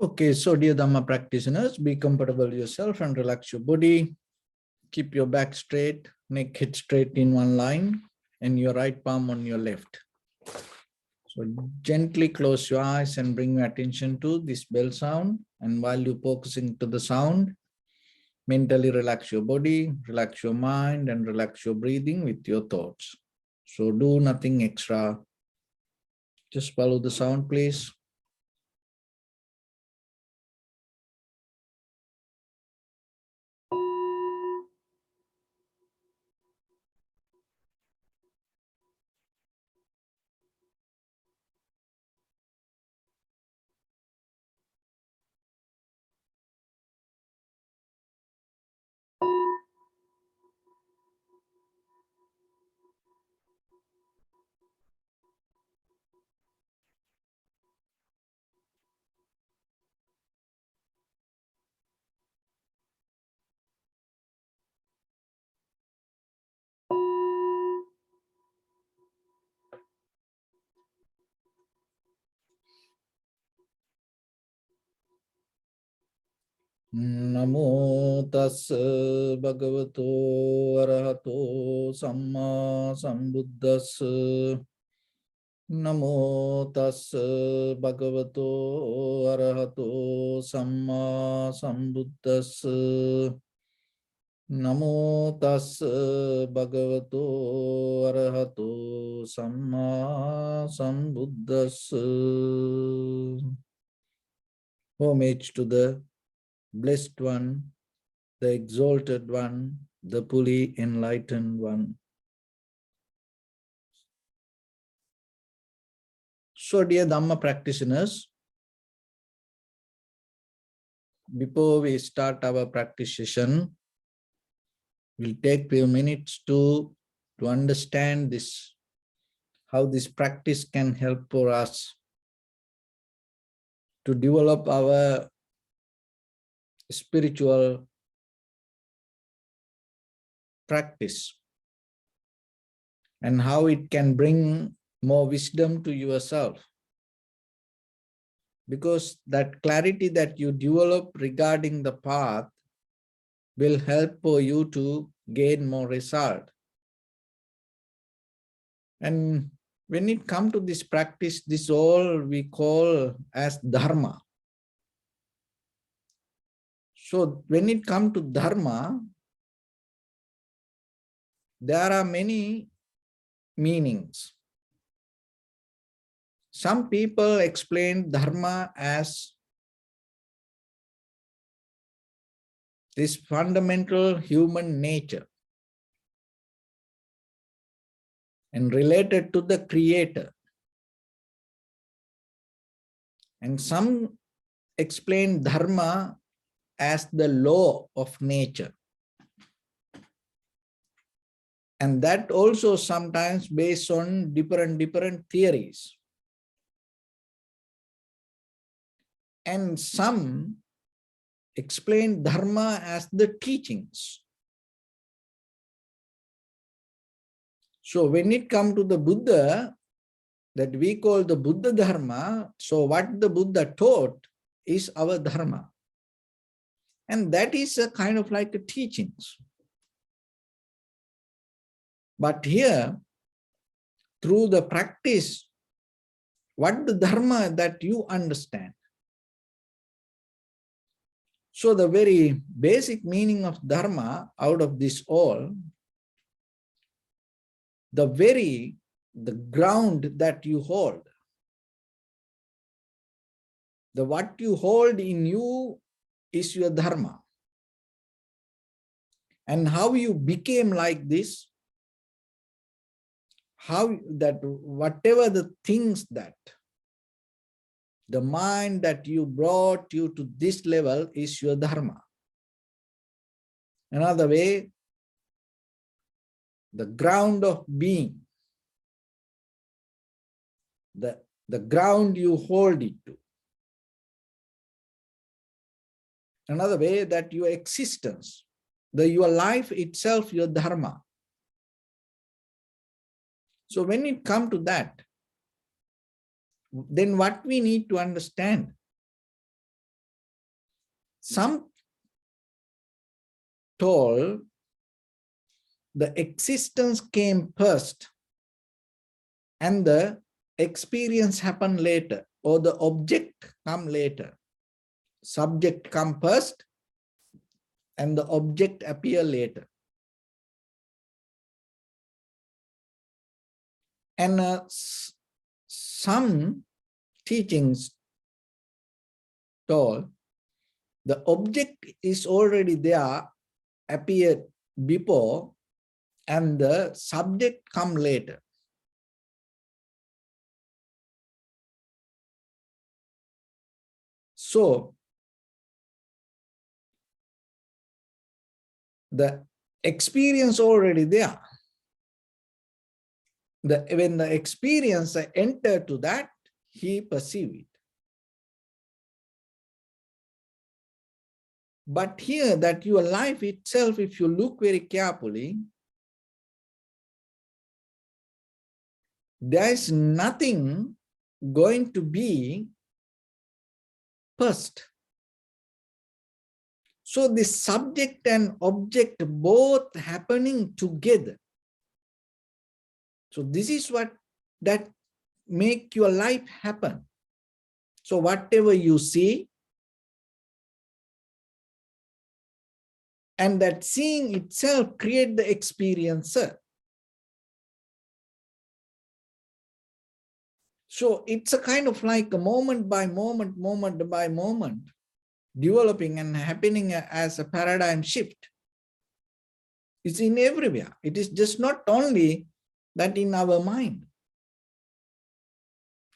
Okay, so dear Dharma practitioners, be comfortable yourself and relax your body. Keep your back straight, neck head straight in one line, and your right palm on your left. So gently close your eyes and bring your attention to this bell sound. And while you're focusing to the sound, mentally relax your body, relax your mind, and relax your breathing with your thoughts. So do nothing extra. Just follow the sound, please. Namo tassa bhagavato arahato samma sambuddhassa. Namo tassa bhagavato arahato samma sambuddhassa. Namo tassa bhagavato arahato samma sambuddhassa. Homage to the Blessed One, the Exalted One, the fully enlightened One. So, dear Dhamma practitioners, before we start our practice session, we'll take few minutes to understand this, how this practice can help for us to develop our spiritual practice and how it can bring more wisdom to yourself. Because that clarity that you develop regarding the path will help for you to gain more result. And when it comes to this practice, this all we call as Dharma. So when it comes to Dharma, there are many meanings. Some people explain Dharma as this fundamental human nature and related to the Creator. And some explain Dharma as the law of nature. And that also sometimes based on different theories. And some explain Dharma as the teachings. So when it comes to the Buddha, that we call the Buddha Dharma, so what the Buddha taught is our Dharma. And that is a kind of like a teachings. But here, through the practice, what the Dharma that you understand. So the very basic meaning of Dharma out of this all, the ground that you hold, the what you hold in you is your Dharma. And how you became like this, how that whatever the things that, the mind that you brought you to this level is your Dharma. Another way, the ground of being, the ground you hold it to. Another way, that your existence, your life itself, your Dharma. So when it comes to that, then what we need to understand, Some told the existence came first and the experience happened later, or the object come later. Subject come first and the object appear later. And some teachings told the object is already there, appeared before, and the subject come later. So the experience already there. When the experiencer enter to that, he perceive it. But here that your life itself, if you look very carefully, there is nothing going to be first. So the subject and object both happening together. So this is what that make your life happen. So whatever you see, and that seeing itself create the experiencer. So it's a kind of like a moment by moment, moment by moment, developing and happening as a paradigm shift. It's in everywhere. It is just not only that in our mind.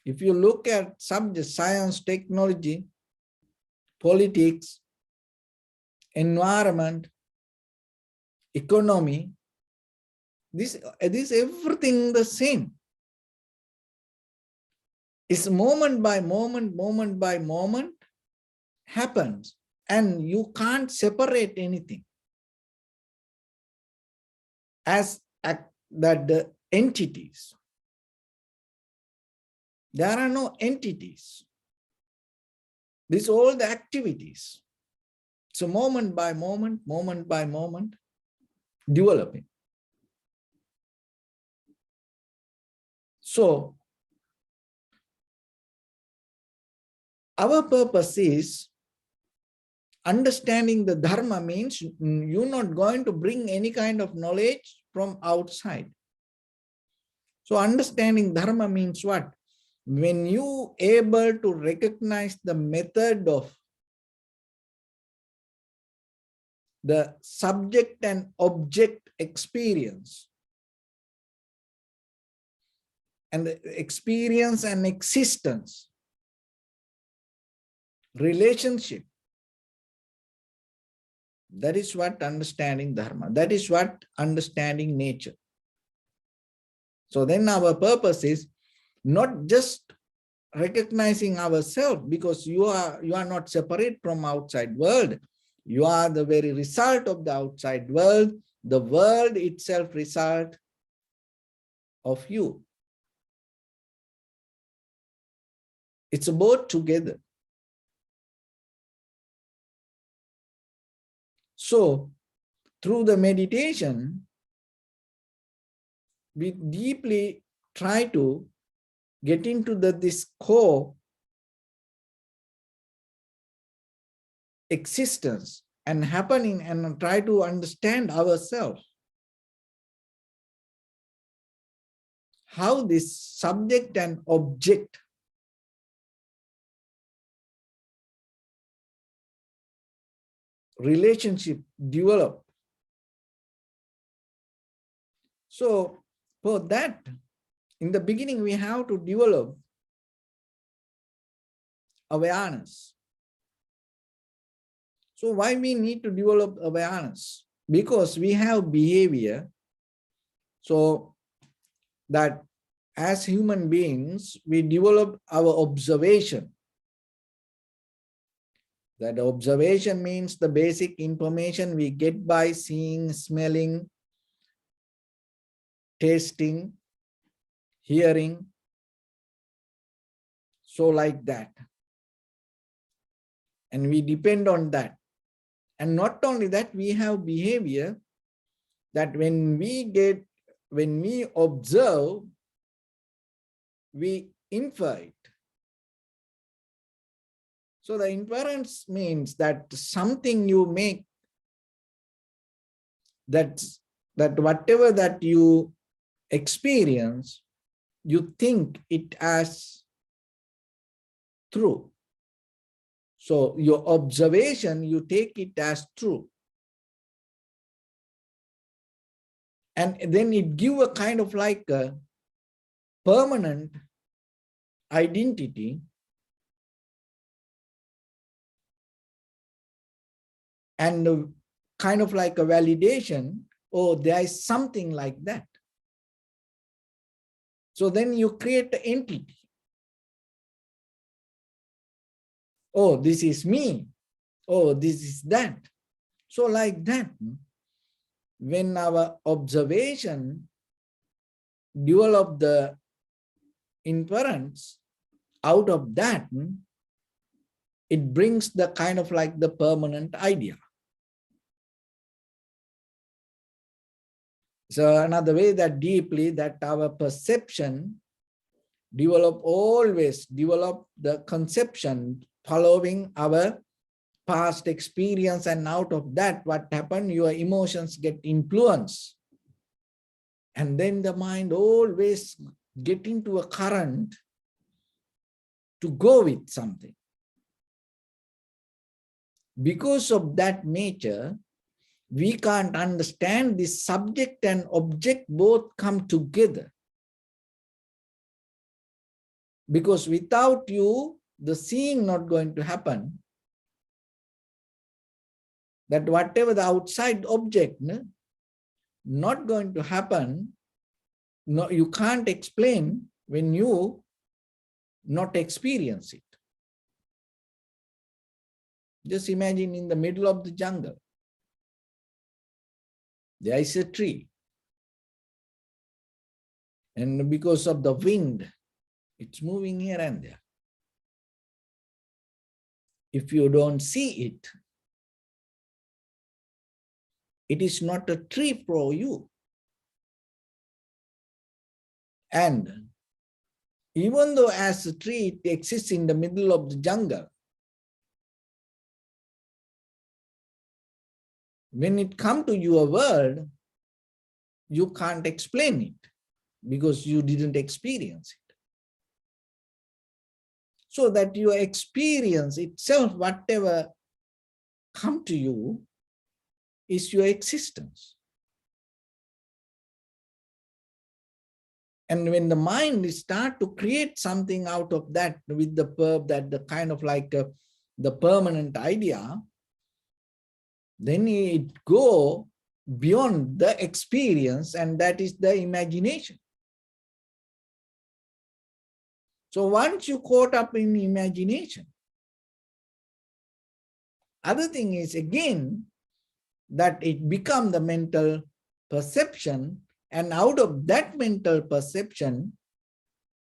If you look at subjects, science, technology, politics, environment, economy, this everything the same. It's moment by moment happens, and you can't separate anything as that the entities. There are no entities. These all the activities. So moment by moment developing. So our purpose is understanding the Dharma means you're not going to bring any kind of knowledge from outside. So understanding Dharma means what? When you able to recognize the method of the subject and object experience, and the experience and existence, relationship, that is what understanding Dharma, that is what understanding nature. So then our purpose is not just recognizing ourselves, because you are not separate from outside world. You are the very result of the outside world. The world itself result of you. It's both together. So through the meditation, we deeply try to get into this core existence and happening, and try to understand ourselves. How this subject and object relationship develop. So for that, in the beginning, we have to develop awareness. So why we need to develop awareness? Because we have behavior. So that as human beings, we develop our observation. That observation means the basic information we get by seeing, smelling, tasting, hearing. So like that. And we depend on that. And not only that, we have behavior that when we observe, we infer it. So the inference means that something you make, that whatever that you experience, you think it as true. So your observation, you take it as true. And then it gives a kind of like a permanent identity, and kind of like a validation. Oh, there is something like that. So then you create the entity. Oh, this is me. Oh, this is that. So like that, when our observation develop the inference, out of that, it brings the kind of like the permanent idea. So another way that deeply that our perception always develop the conception following our past experience, and out of that, what happened, your emotions get influenced. And then the mind always get into a current to go with something. Because of that nature, we can't understand this subject and object both come together. Because without you, the seeing not going to happen. That whatever the outside object, not going to happen. No, you can't explain when you not experience it. Just imagine in the middle of the jungle, there is a tree. And because of the wind, it's moving here and there. If you don't see it, it is not a tree for you. And even though as a tree, it exists in the middle of the jungle, when it comes to your world, you can't explain it because you didn't experience it. So that your experience itself, whatever come to you, is your existence. And when the mind start to create something out of that with the kind of like the permanent idea, then it go beyond the experience, and that is the imagination. So once you caught up in imagination, other thing is again that it become the mental perception, and out of that mental perception,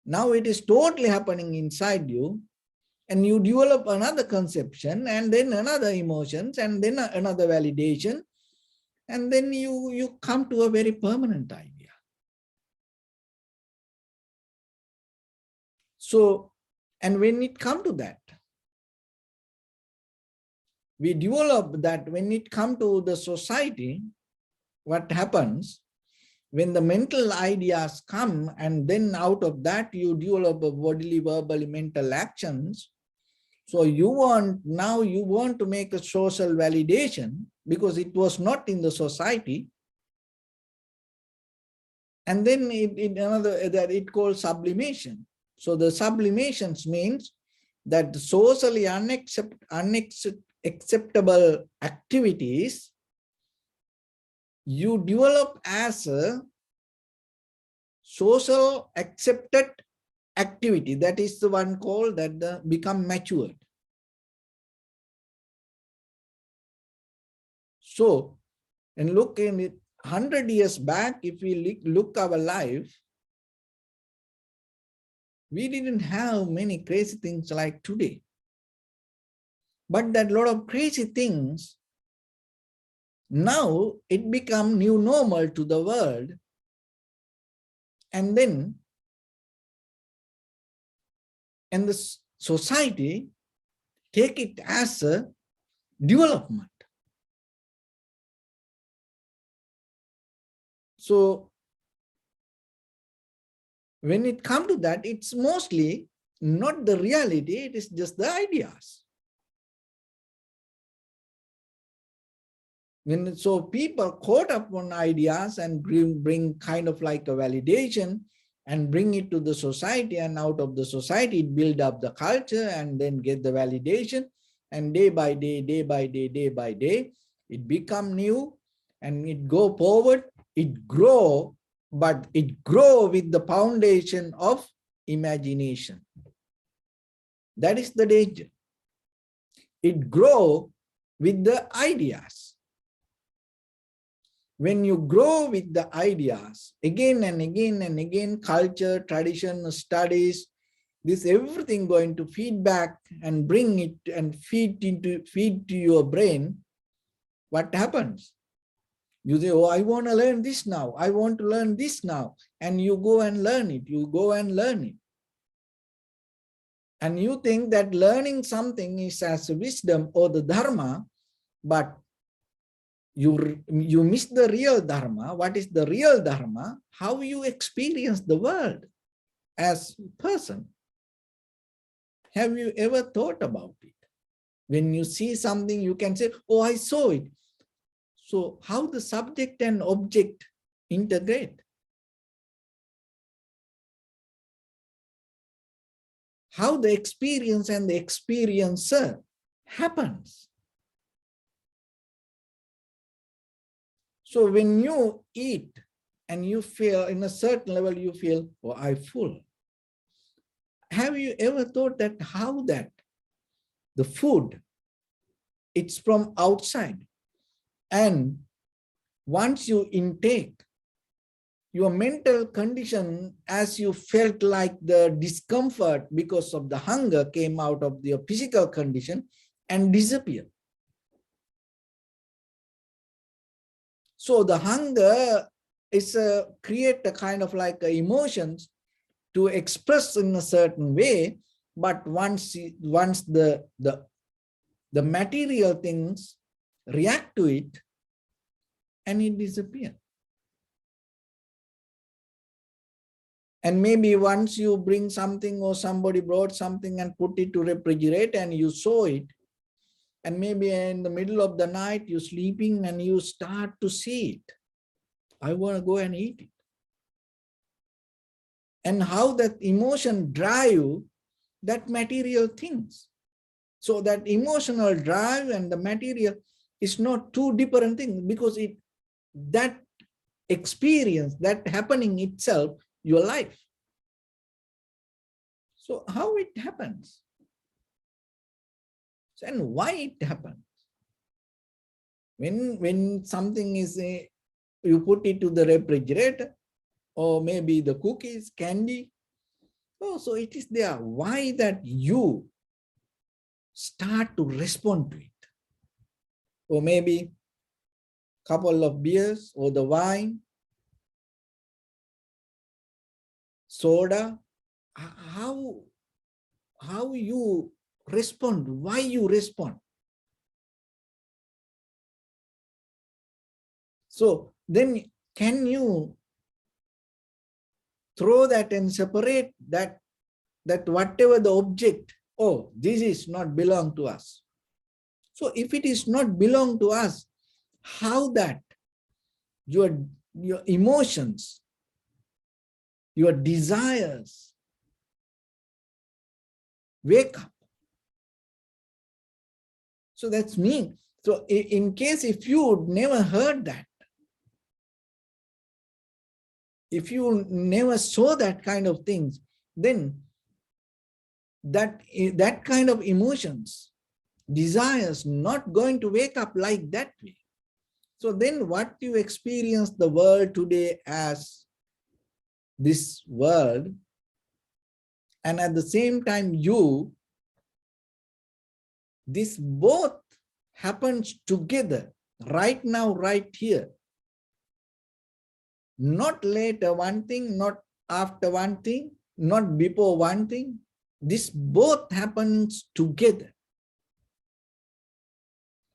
now it is totally happening inside you, and you develop another conception, and then another emotions, and then another validation, and then you come to a very permanent idea. So, and when it comes to that, we develop that when it comes to the society, what happens, when the mental ideas come, and then out of that you develop a bodily, verbally, mental actions. So now you want to make a social validation because it was not in the society. And then it calls sublimation. So the sublimations means that socially unacceptable activities you develop as a social accepted activity. That is the one called that become matured. So, and look in it, 100 years back, if we look our life, we didn't have many crazy things like today. But that lot of crazy things Now it become new normal to the world, and then and the society take it as a development. So when it comes to that, it's mostly not the reality, it is just the ideas. So people caught up on ideas and bring kind of like a validation and bring it to the society, and out of the society it build up the culture and then get the validation, and day by day, day by day, day by day, it become new and it go forward, it grow, but it grow with the foundation of imagination. That is the danger. It grow with the ideas. When you grow with the ideas, again and again and again, culture, tradition, studies, this everything going to feedback and bring it and feed to your brain. What happens? You say, oh, I want to learn this now. I want to learn this now. And you go and learn it. You go and learn it. And you think that learning something is as wisdom or the Dharma, but you miss the real Dharma. What is the real Dharma? How you experience the world as a person. Have you ever thought about it? When you see something, you can say, oh, I saw it. So how the subject and object integrate? How the experience and the experiencer happens? So when you eat and you feel in a certain level, you feel, oh, I'm full. Have you ever thought that how that the food, it's from outside, and once you intake, your mental condition, as you felt like the discomfort because of the hunger came out of your physical condition and disappeared. So the hunger is create a kind of like emotions to express in a certain way, but once the material things react to it, and it disappears. And maybe once you bring something or somebody brought something and put it to refrigerate and you saw it, and maybe in the middle of the night you're sleeping and you start to see it. I want to go and eat it. And how that emotion drive that material things. So that emotional drive and the material is not two different things, because that experience, that happening itself, your life. So how it happens? And why it happens? When something is, you put it to the refrigerator, or maybe the cookies, candy, oh, so it is there. Why that you start to respond to it? Or maybe couple of beers or the wine, soda, how you respond, why you respond. So then can you throw that and separate that whatever the object, oh, this is not belong to us. So if it is not belong to us, how that your emotions, your desires wake up? So that's me. So in case if you never heard that, if you never saw that kind of things, then that kind of emotions, desires not going to wake up like that way. So then what you experience the world today as this world, and at the same time this both happens together right now, right here. Not later one thing, not after one thing, not before one thing. This both happens together.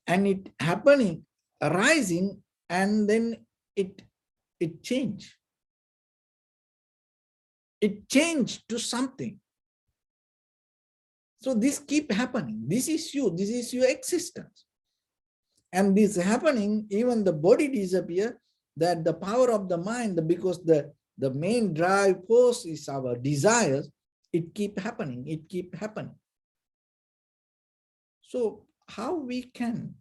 And it happening, arising, and then it changed. It changed to something. So this keep happening. This is you. This is your existence. And this happening, even the body disappear, that the power of the mind, because the main drive force is our desires, it keep happening. It keep happening. So how we can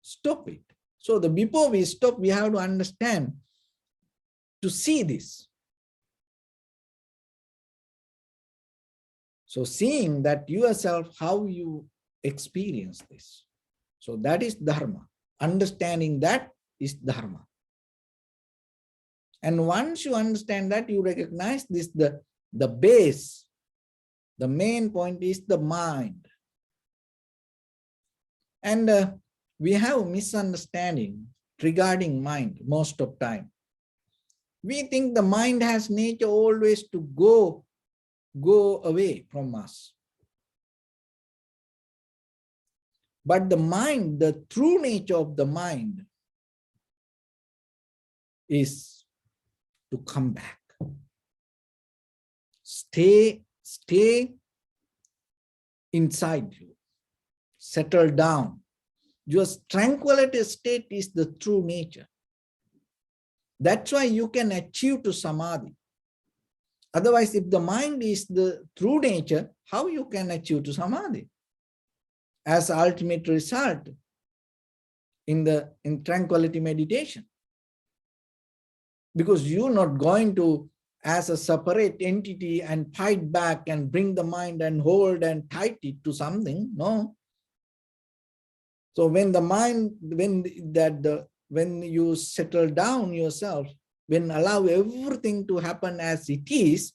stop it? So before we stop, we have to understand, to see this. So seeing that yourself, how you experience this. So that is Dharma. Understanding that is Dharma. And once you understand that, you recognize this, the base, the main point is the mind. And we have misunderstanding regarding mind most of time. We think the mind has nature always to go away from us. But the mind, the true nature of the mind is to come back. Stay inside you. Settle down. Your tranquility state is the true nature. That's why you can achieve to samadhi. Otherwise, if the mind is the true nature, how you can achieve to samadhi? As ultimate result in tranquility meditation. Because you're not going to, as a separate entity, and fight back and bring the mind and hold and tight it to something. No. So when the mind, when you settle down yourself, when allow everything to happen as it is,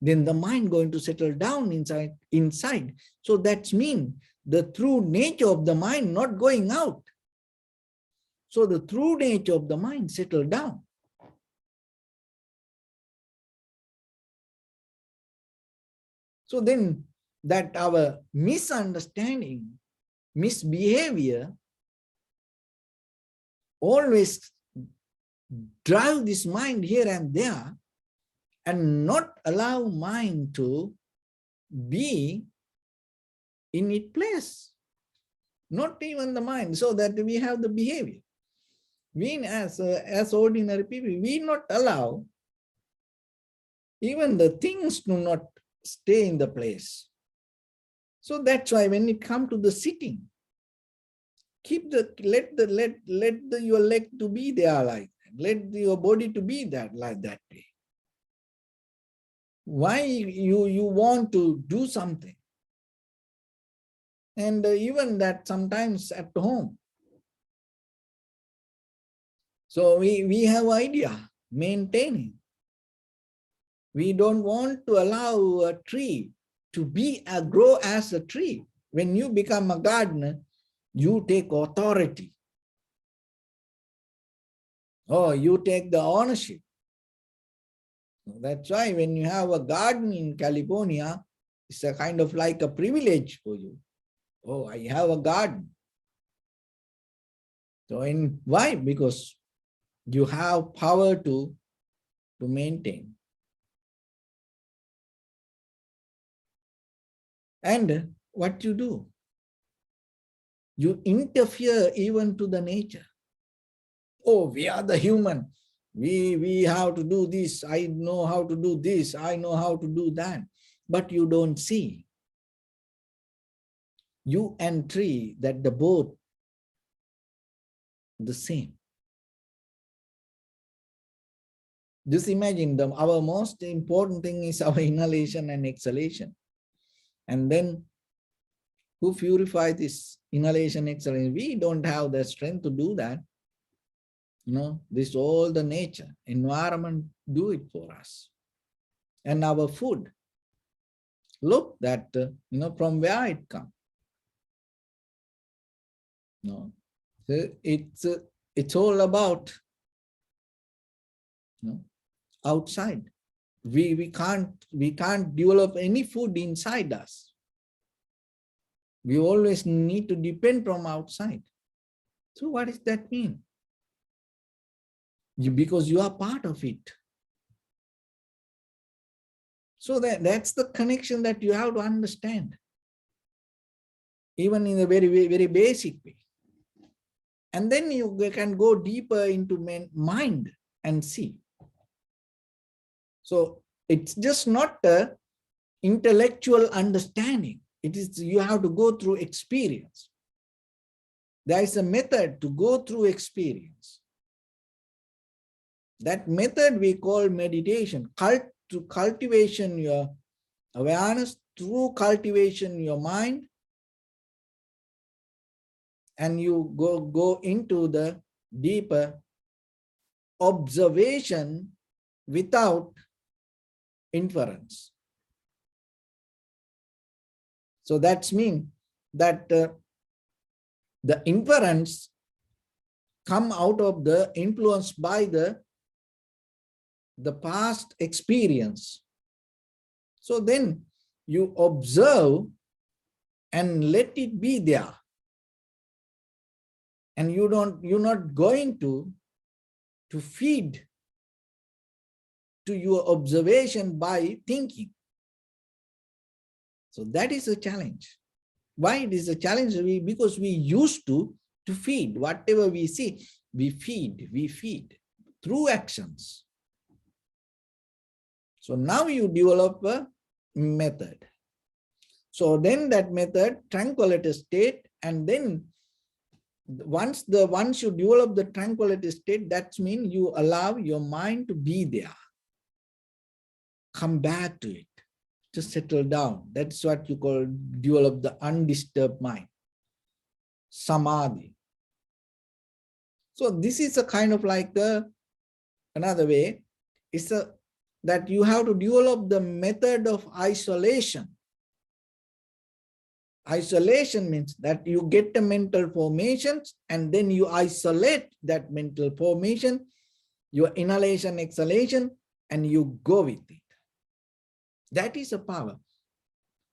then the mind going to settle down inside. So that means the true nature of the mind not going out. So the true nature of the mind settle down. So then that our misunderstanding, misbehavior always drive this mind here and there and not allow mind to be in its place. Not even the mind, so that we have the behavior. We as ordinary people, we not allow even the things to not stay in the place. So that's why when it comes to the sitting, let your leg to be there like that. Let your body to be that like that way. Why you want to do something? And even that sometimes at home. So we have idea, maintaining. We don't want to allow a tree to grow as a tree. When you become a gardener, you take authority. Oh, you take the ownership. That's why when you have a garden in California, it's a kind of like a privilege for you. Oh, I have a garden. So why? Because you have power to maintain. And what you do? You interfere even to the nature. Oh, we are the human. We have to do this. I know how to do this. I know how to do that. But you don't see. You and tree, that the both the same. Just imagine our most important thing is our inhalation and exhalation. And then who purify this inhalation, exhalation? We don't have the strength to do that. This all the nature, environment do it for us. And our food, look that, from where it comes. It's all about, you know, outside. We can't develop any food inside us. We always need to depend from outside. So what does that mean? Because you are part of it. So that's the connection that you have to understand, even in a very, very basic way. And then you can go deeper into mind and see. So it's just not a intellectual understanding. It is, you have to go through experience. There is a method to go through experience. That method we call meditation. To cultivation your awareness, through cultivation your mind, and you go into the deeper observation without inference. So that's mean that the inference come out of the influence by the past experience. So then you observe and let it be there. And you're not going to feed to your observation by thinking. So that is a challenge. Why it is a challenge? Because we used to feed. Whatever we see, we feed through actions. So now you develop a method. So then that method, tranquility state, and then once you develop the tranquility state, that means you allow your mind to be there. Come back to it. Just settle down. That's what you call develop the undisturbed mind. Samadhi. So this is a kind of like another way. It's that you have to develop the method of isolation. Isolation means that you get the mental formations and then you isolate that mental formation, your inhalation, exhalation, and you go with it. That is a power.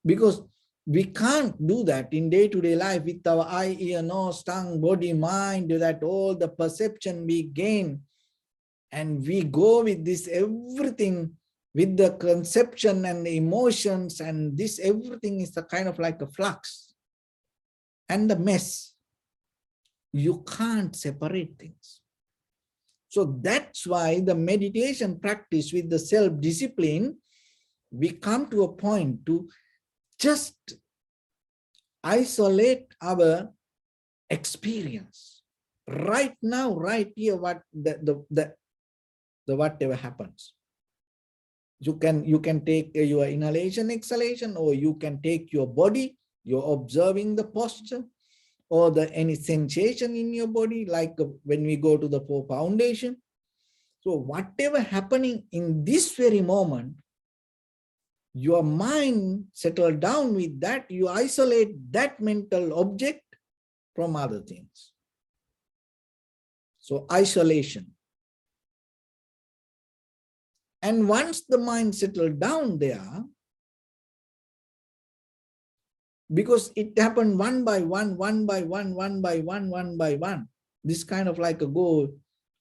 Because we can't do that in day-to-day life with our eye, ear, nose, tongue, body, mind, that all the perception we gain. And we go with this everything, with the conception and the emotions, and this everything is a kind of like a flux and the mess. You can't separate things. So that's why the meditation practice with the self-discipline, we come to a point to just isolate our experience right now, right here, what the whatever happens. You can take your inhalation, exhalation, or you can take your body, you're observing the posture, or any sensation in your body, like when we go to the 4 foundation. So whatever happening in this very moment, your mind settle down with that, you isolate that mental object from other things. So isolation. And once the mind settled down there, because it happened one by one, this kind of like a go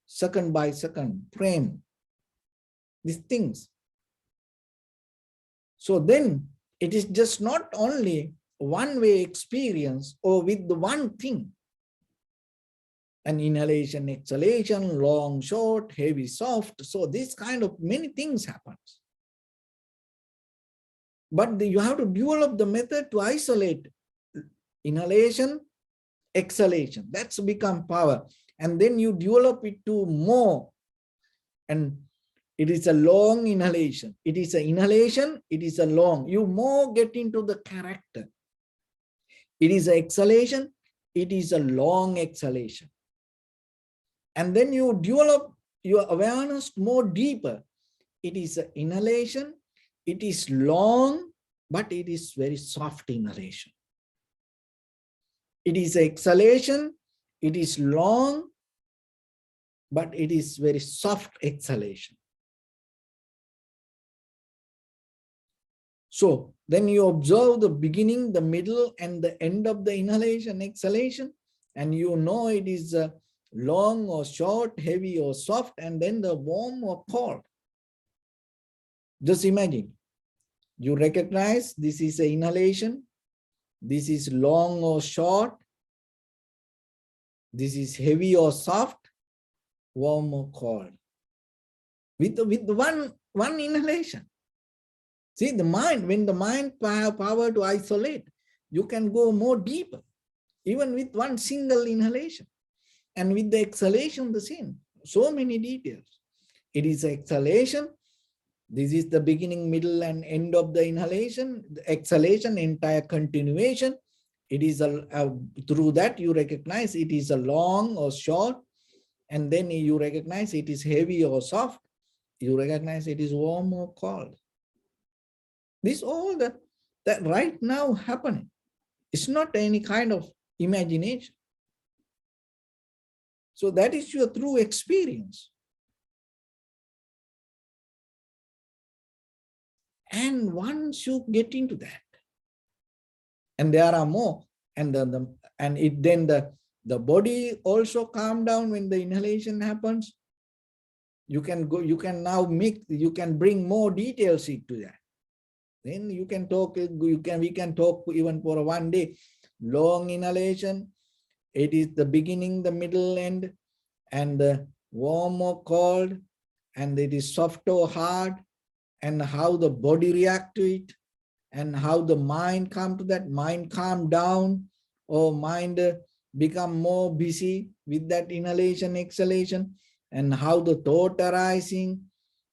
second by second frame, these things. So then it is just not only one-way experience or with the one thing. An inhalation, exhalation, long, short, heavy, soft. So this kind of many things happens. But you have to develop the method to isolate inhalation, exhalation. That's become power. And then you develop it to more. And it is a long inhalation. It is an inhalation. It is a long. You more get into the character. It is an exhalation. It is a long exhalation. And then you develop your awareness more deeper. It is an inhalation. It is long, but it is very soft inhalation. It is an exhalation. It is long, but it is very soft exhalation. So then you observe the beginning, the middle, and the end of the inhalation, exhalation, and you know it is long or short, heavy or soft, and then the warm or cold. Just imagine, you recognize this is an inhalation, this is long or short, this is heavy or soft, warm or cold. With one inhalation. See, the mind, when the mind have power to isolate, you can go more deeper, even with one single inhalation. And with the exhalation, the same. So many details. It is exhalation. This is the beginning, middle, and end of the inhalation. The exhalation, entire continuation. It is through that you recognize it is a long or short, and then you recognize it is heavy or soft. You recognize it is warm or cold. This all that right now happening. It's not any kind of imagination. So that is your true experience. And once you get into that, and there are more, and then the body also calm down when the inhalation happens. You can bring more details into that. Then you can talk, we can talk even for one day. Long inhalation, it is the beginning, the middle, end, and the warm or cold, and it is soft or hard, and how the body react to it, and how the mind come to that, mind calm down, or mind become more busy with that inhalation, exhalation, and how the thought arising.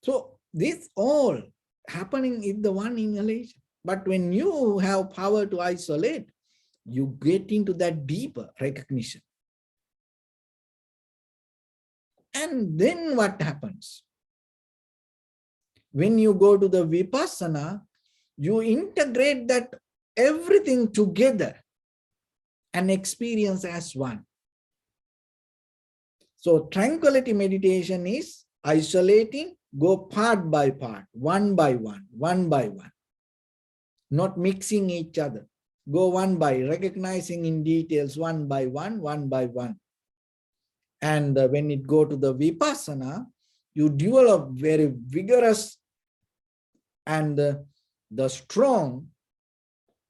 So this all happening in the one inhalation. But when you have power to isolate, you get into that deeper recognition. And then what happens? When you go to the vipassana, you integrate that everything together and experience as one. So tranquility meditation is isolating, go part by part, one by one, not mixing each other. Go one by, recognizing in details one by one. And when it go to the vipassana, you develop very vigorous and the strong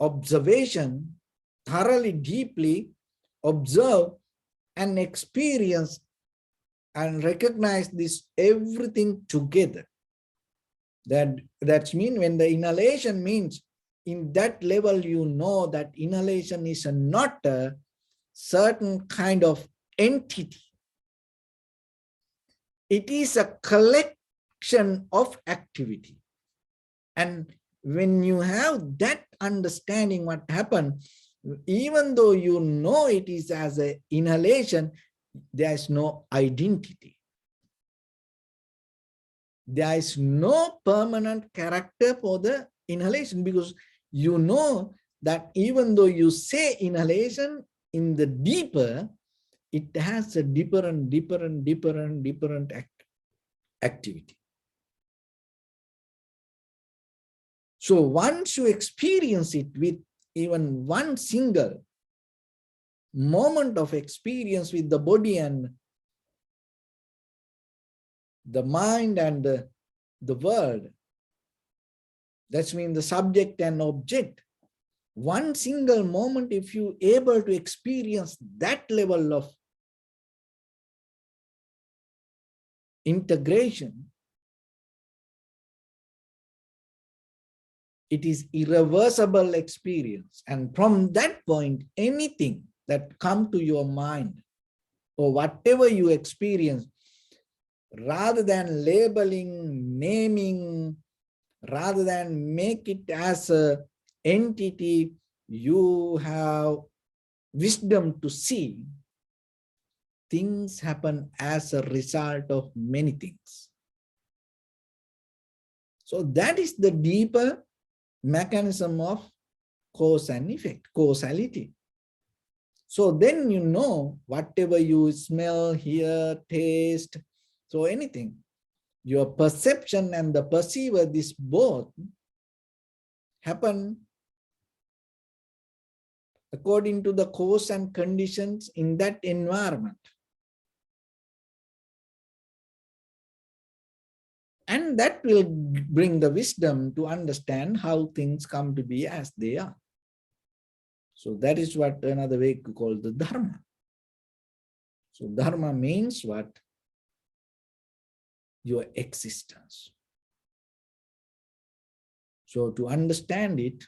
observation, thoroughly, deeply observe and experience and recognize this everything together. That's mean when the inhalation means in that level, you know that inhalation is not a certain kind of entity. It is a collection of activity. And when you have that understanding what happened, even though you know it is as an inhalation, there is no identity. There is no permanent character for the inhalation, because you know that even though you say inhalation, in the deeper, it has a deeper and deeper activity. So once you experience it with even one single moment of experience with the body and the mind and the world, that means the subject and object, one single moment, if you able to experience that level of integration, it is irreversible experience. And from that point, anything that come to your mind or whatever you experience, rather than labeling, naming, rather than make it as an entity, you have wisdom to see things happen as a result of many things. So that is the deeper mechanism of cause and effect, causality. So then you know whatever you smell, hear, taste, so anything, your perception and the perceiver, this both happen according to the cause and conditions in that environment. And that will bring the wisdom to understand how things come to be as they are. So that is what another way to call the Dharma. So Dharma means what? Your existence. So to understand it,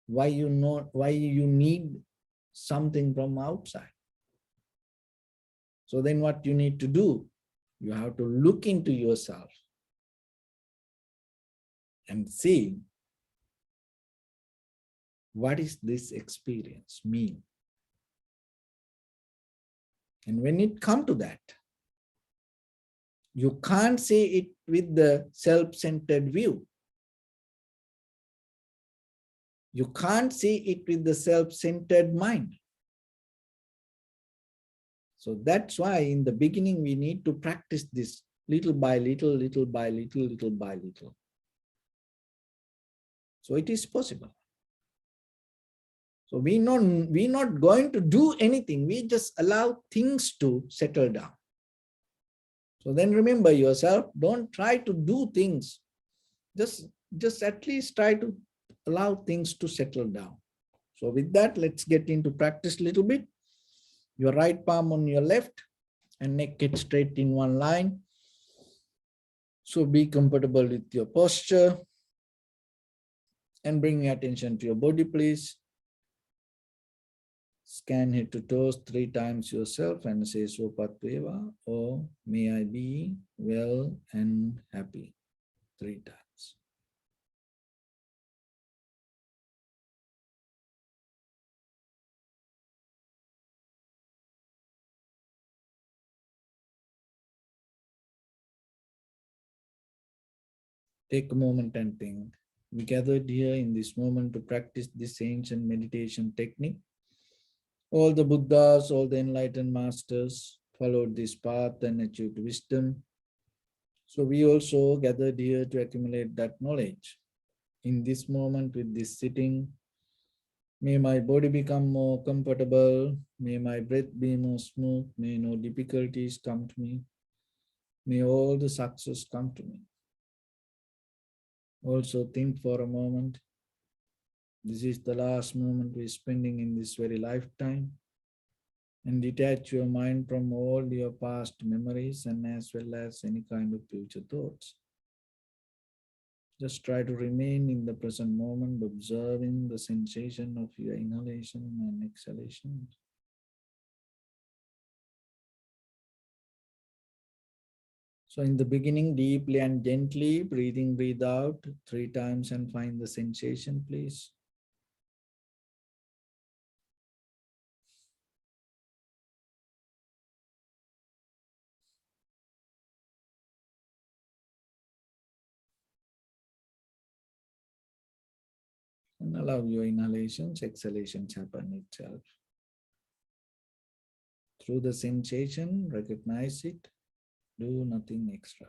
why you need something from outside. So then what you need to do? You have to look into yourself and see, what is this experience mean? And when it comes to that, you can't say it with the self-centered view. You can't see it with the self-centered mind. So that's why in the beginning we need to practice this little by little, little by little, little by little. So it is possible. So we're not going to do anything. We just allow things to settle down. So then remember yourself, don't try to do things. Just at least try to allow things to settle down. So with that, let's get into practice a little bit. Your right palm on your left and neck it straight in one line. So be comfortable with your posture and bring your attention to your body, please. Scan head to toes 3 times yourself and say Sopatveva, or may I be well and happy 3 times. Take a moment and think. We gathered here in this moment to practice this ancient meditation technique. All the Buddhas, all the enlightened masters followed this path and achieved wisdom. So we also gathered here to accumulate that knowledge. In this moment with this sitting, may my body become more comfortable. May my breath be more smooth. May no difficulties come to me. May all the success come to me. Also think for a moment. This is the last moment we're spending in this very lifetime. And detach your mind from all your past memories and as well as any kind of future thoughts. Just try to remain in the present moment, observing the sensation of your inhalation and exhalation. So in the beginning, deeply and gently, breathe out 3 times and find the sensation, please. And allow your inhalations, exhalations happen itself. Through the sensation, recognize it, do nothing extra.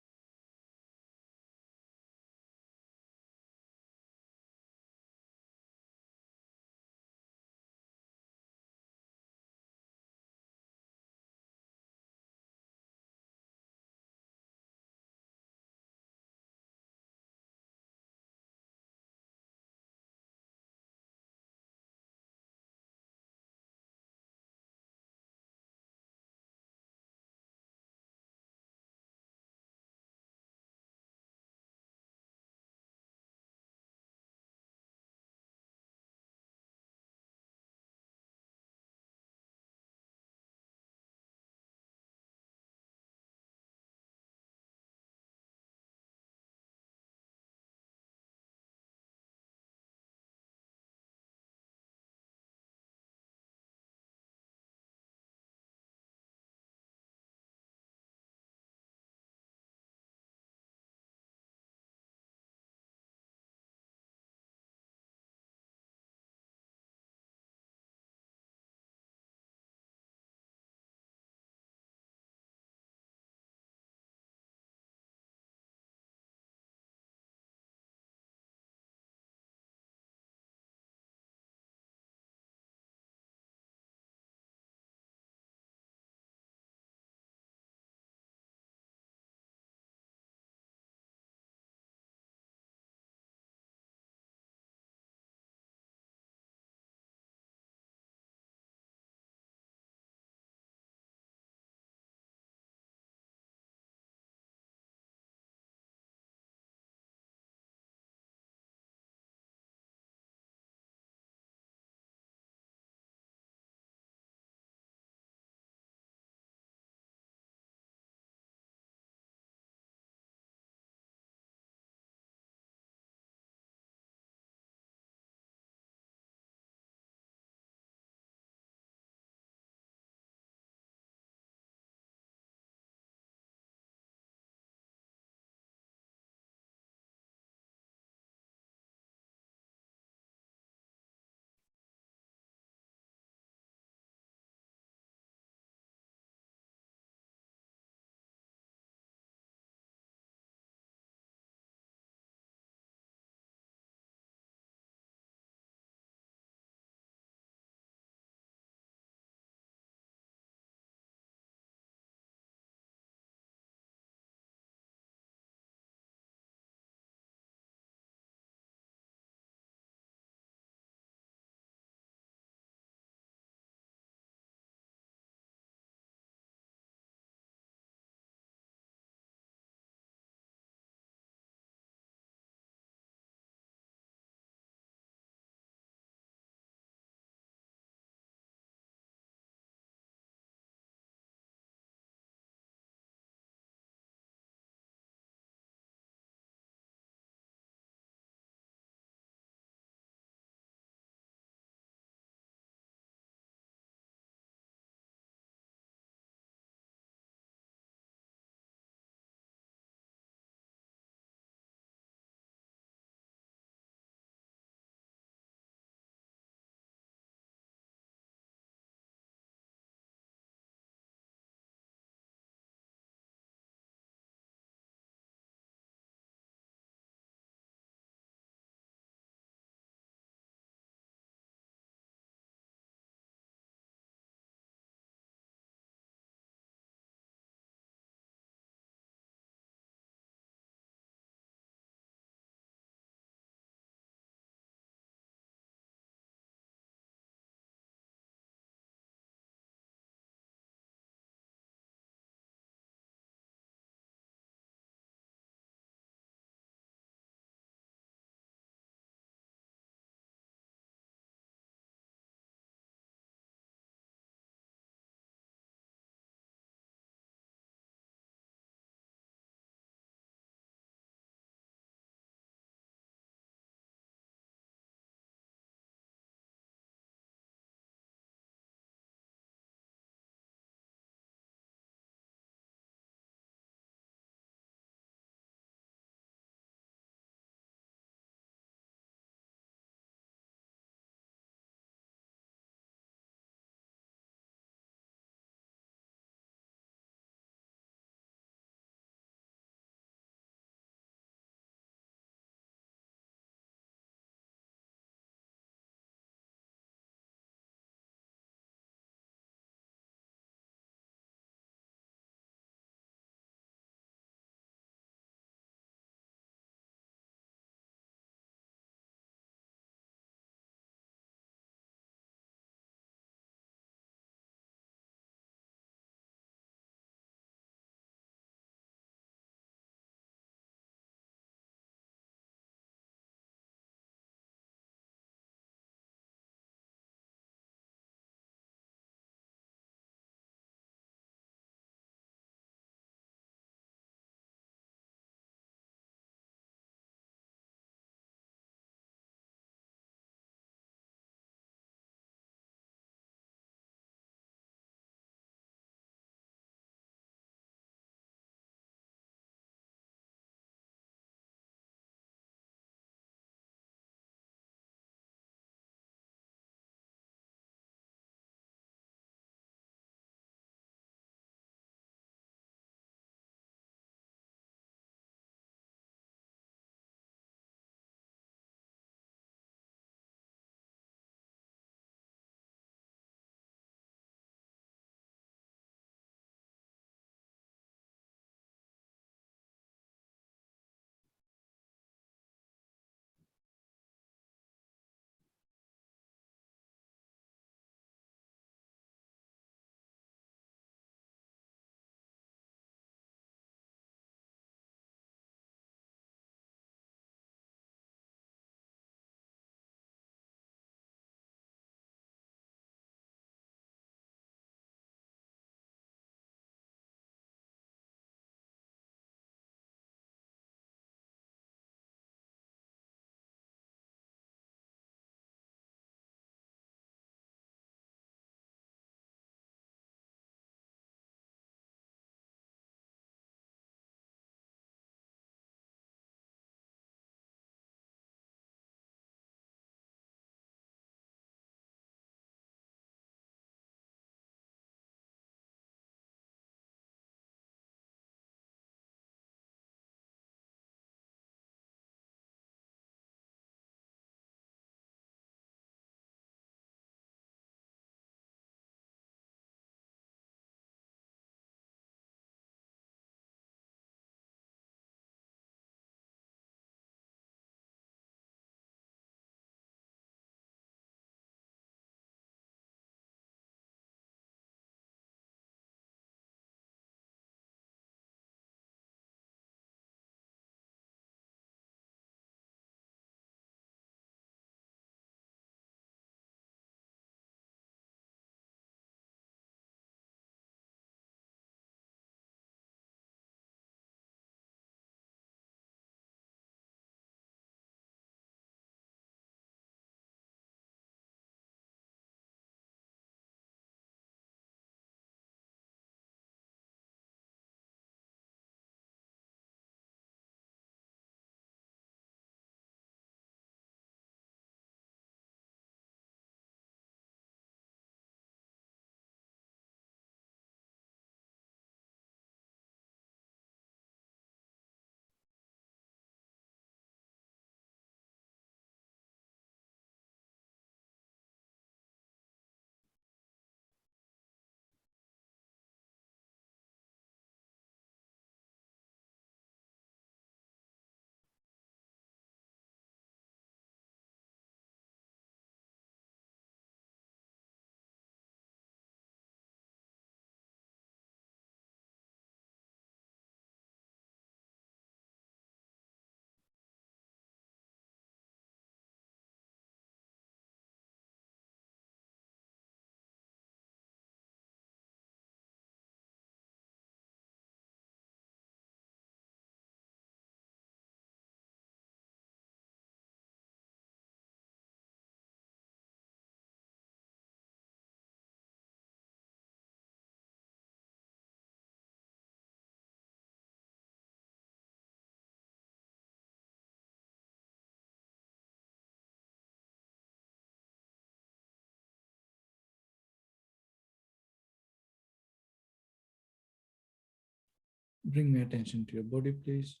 Bring my attention to your body, please.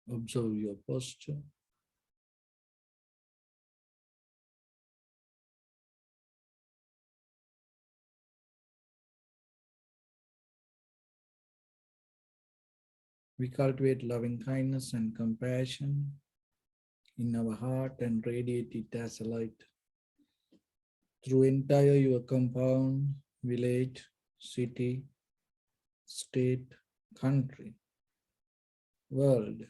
Observe your posture. We cultivate loving kindness and compassion in our heart and radiate it as a light through entire your compound, village, city, state, country, world,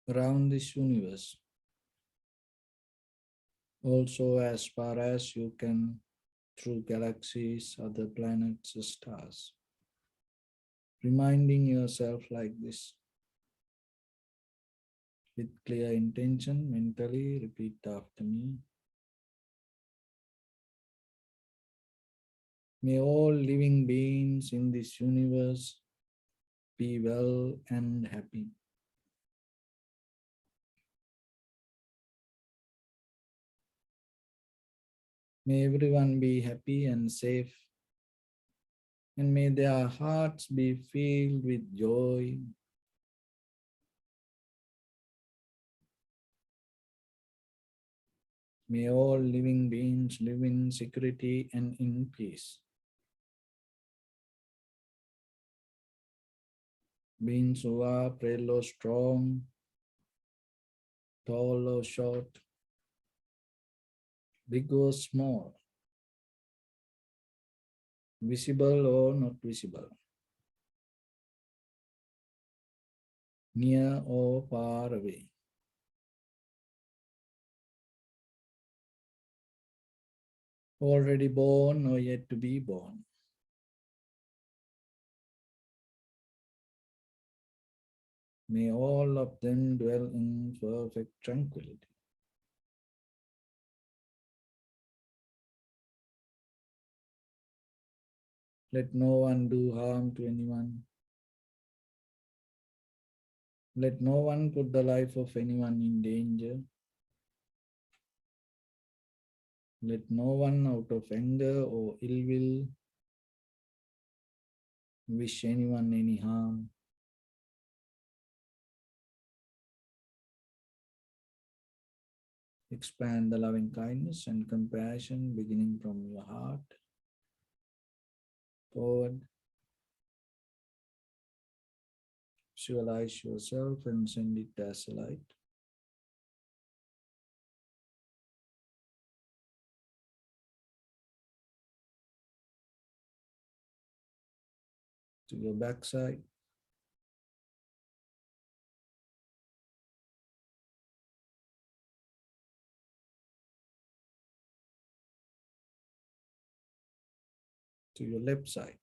around this universe. Also as far as you can through galaxies, other planets, stars. Reminding yourself like this. With clear intention, mentally repeat after me. May all living beings in this universe be well and happy. May everyone be happy and safe, and may their hearts be filled with joy. May all living beings live in security and in peace. Beings who are frail or strong, tall or short, big or small, visible or not visible, near or far away. Already born or yet to be born. May all of them dwell in perfect tranquility. Let no one do harm to anyone. Let no one put the life of anyone in danger. Let no one out of anger or ill will wish anyone any harm. Expand the loving kindness and compassion beginning from your heart forward. Visualize yourself and send it as a light. To your backside. To your left side.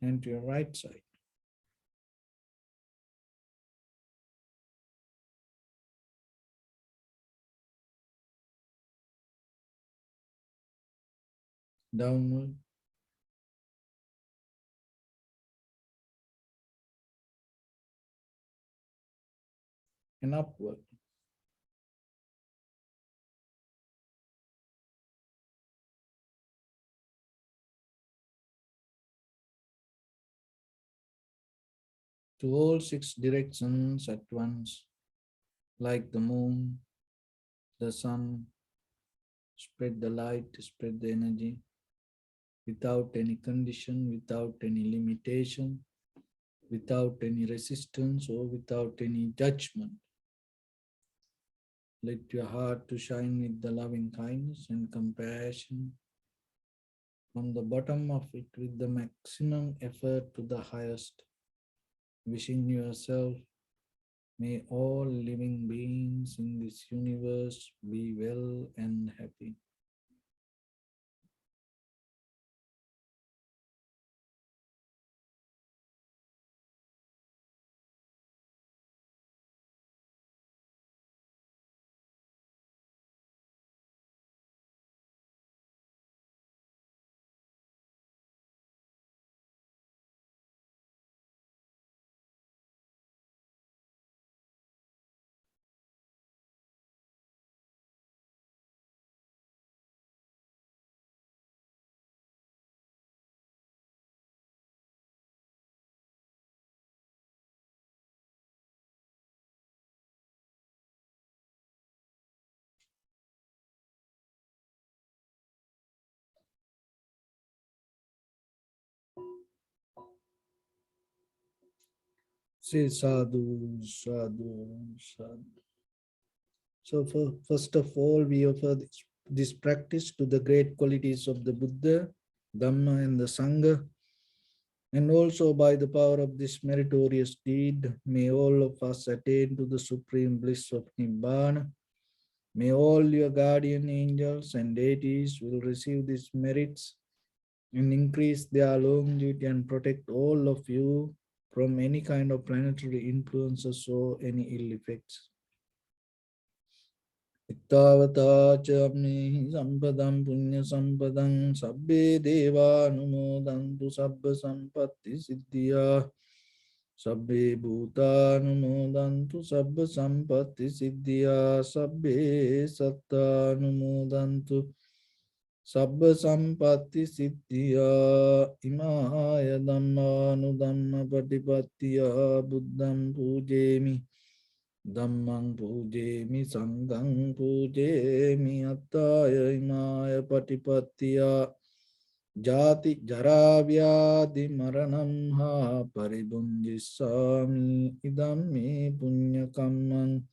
And to your right side. Downward. And upward. To all six directions at once, like the moon, the sun, spread the light, spread the energy, without any condition, without any limitation, without any resistance or without any judgment. Let your heart to shine with the loving kindness and compassion from the bottom of it with the maximum effort to the highest. Wishing yourself, may all living beings in this universe be well and happy. Say sadhu, sadhu, sadhu. So first of all, we offer this practice to the great qualities of the Buddha, Dhamma and the Sangha. And also by the power of this meritorious deed, may all of us attain to the supreme bliss of Nibbana. May all your guardian angels and deities will receive these merits and increase their longevity and protect all of you from any kind of planetary influences or any ill effects. Ittavata chamni sampadam punya sampadam sabbe deva numodantu sabba sampatti siddhya sabbe bhuta numodantu sabba sampatti siddhya sabbe satta numodantu sabba sampatti siddhya imaya dhammanu dhamma patipattiya buddham pujemi Dhammang pujemi sanghang pujemi attaya imaya patipattiya jati jara vyadhi maranam ha paribunjissami idam me punya kammang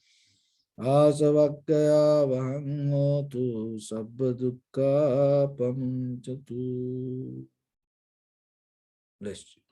asavakkaya vahang hotu sabba dukkha pamuncatu. Bless you.